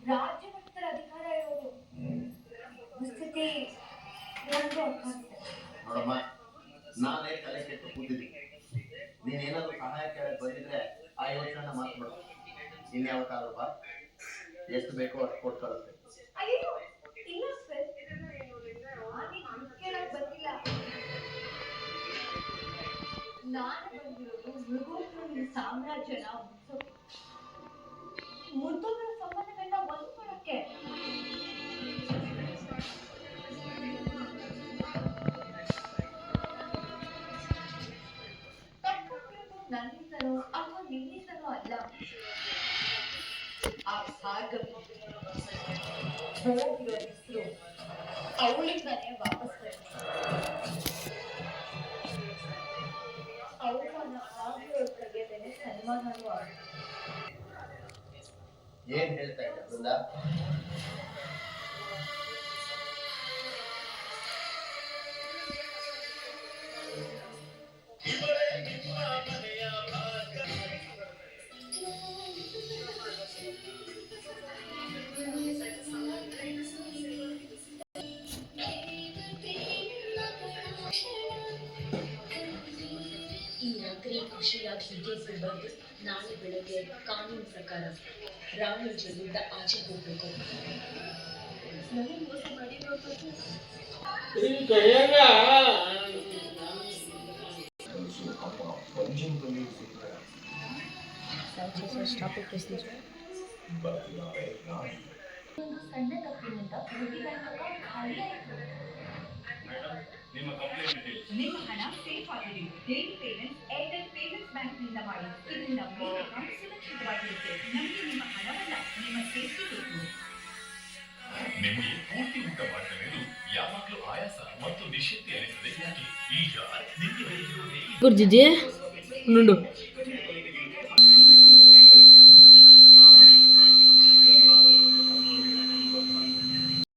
ರಾಜ್ಯ ಮಟ್ಟದ ಅಧಿಕಾರ ಇರೋದು ಸ್ಥಿತಿ ನೋಡಮ್ಮ, ನಾನೇ ತಲೆ ಕೆಟ್ಟು ಕೂತಿದ್ದೀನಿ. ನೀನೇನಾದ್ರೂ ಸಹಾಯ ಕೇಳಕ್ ಬಂದಿದ್ರೆ ಆ ಯೋಚನೆ ಮಾತುಗಳು ಇನ್ಯಾವತ್ತಾದ್ರೂ ಬಾ, ಎಷ್ಟು ಬೇಕೋ ಅಷ್ಟು ಕೊಟ್ಟು ಕಳಿಸ್ತೇನೆ. ಅಯ್ಯೋ ಇಲ್ಲ ಸರ್, ಕೇಳಕ್ ಬಂದಿಲ್ಲ. ನಾನು ಬಂದಿರೋದು ಮೃಗೋತ್ಸವ ಸಾಮ್ರಾಜ್ಯನ ಮುದ್ದೋದರ ಸಂಬಂಧಗಳನ್ನ ಒಂದು ಮಾಡಕ್ಕೆ. ತಪ್ಪಾಗಿರೋದು ನನ್ನಿಂದನೋ ಅಥವಾ ನಿನ್ನಿಂದನೋ ಅಲ್ಲ. ಆ ಭಾಗವಿ ಹೋಗಿರೋ ಹೆಸರು ಅವಳಿಂದಾನೇ ವಾಪಸ್ ಅವಮಾನ ಆಗಿರೋ ತೆಗೆದೇನೆ ಸನ್ಮಾನವೂ ಆಗುತ್ತೆ. ಏನ್ ಹೇಳ್ತಾ ಇದ್ದ ಬೃಂದ? ಈ ರಾತ್ರಿ ಖುಷಿಯಾಗಿ ಹೀಗೆ ಬಿಡಬಾರ್ದು. ನಾಳೆ ಬೆಳಗ್ಗೆ ಕಾನೂನು ಪ್ರಕಾರ ರಾಣಿ ಜೊತೆಯಿಂದ ಆಚೆ ಹೋಗ್ಬೇಕು. ನನಗೆ ಮೋಸ ಮಾಡಿರೋದು ಸಣ್ಣ ತಪ್ಪಿನಿಂದ ಖಾಲಿ ಆಯಿತು. ನಿಮ್ಮ ಹಣ ಸೇಫ್ ಆಗಿದೆ. Daily payment Airtel payments bank ನಿಂದ ಮಾಡಿ. ಇದರಿಂದ ನಿಮ್ಮ ಅಕೌಂಟ್ ಸುರಕ್ಷಿತವಾಗಿರುತ್ತೆ. ನಮಗೆ ನಿಮ್ಮ ಹಣವಲ್ಲ, ನಿಮ್ಮ ಸೇಫ್ಟಿ ಬೇಕು. ನಿಮಗೆ ಪೂರ್ತಿ ಊಟ ಮಾಡಬೇಕು, ಯಾವಾಗಲೂ ಆಯಾಸ ಮತ್ತು ನಿಶ್ಚಿಂತೆ ಅನಿಸದೆ ಯಾಕೆ? ಈಗ ನಿಮಗೆ ಗುರ್ಜಿಜಿ నుండు